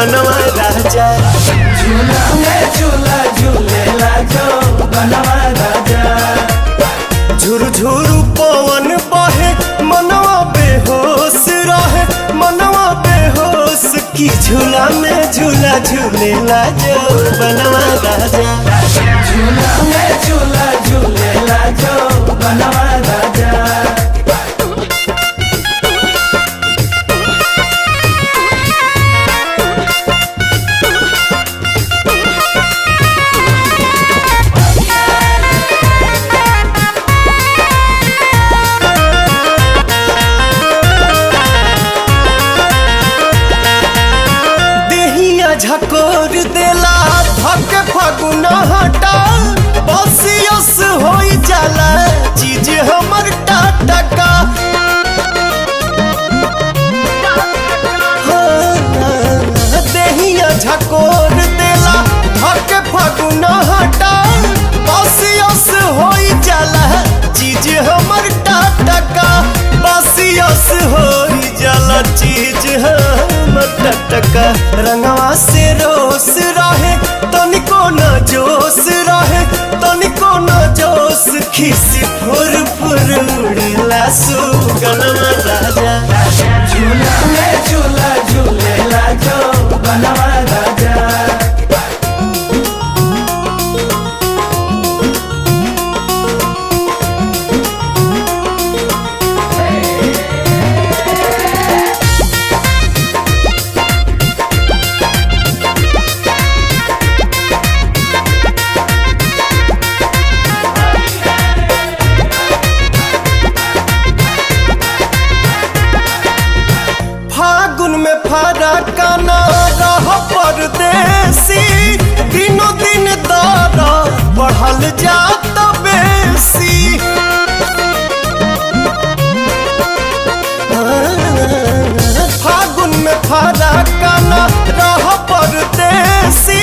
बनवा राजा। झूला में झूला झूलेला जो बनवा राजा। झुरझुरु पवन बहे मनवा बेहोश रहे मनवा बेहोश की झूला में झूला झूलेला जो बनवा राजा। झूला में झूला झूलेला जो बनवा राजा। झकोर देला धक फगुना हटा बसियस हो जाला चीज हमर टाटका। देहिया झकोर देला धक फगुना हटा बसियस हो जाला चीज हमर टाटका। बसियस हो जाला चीज हमर टाटका। रंगवा से रोस रहे तनिको न जोश रहे तनिको न जोश खिसी फुर फुर उड़ेला सुगनमा राजा। झूला में झूला झूलेला जो बनवा राजा। फागुन में फरका ना रह परदेसी दिनों दिन दर बढ़ल जात बेसी। फागुन में फरका ना रह परदेसी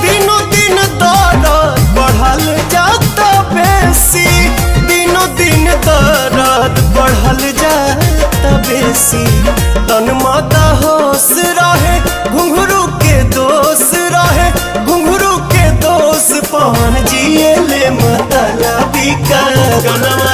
दिनों दिन दर बढ़ल जात बेसी। दिनों दिन दर्द बढ़ल जात बेसी। तन माता होश रहे घुंघरू के दोष रहे घुंघरू के दोष पवन जिए ले मतलबी का गनमा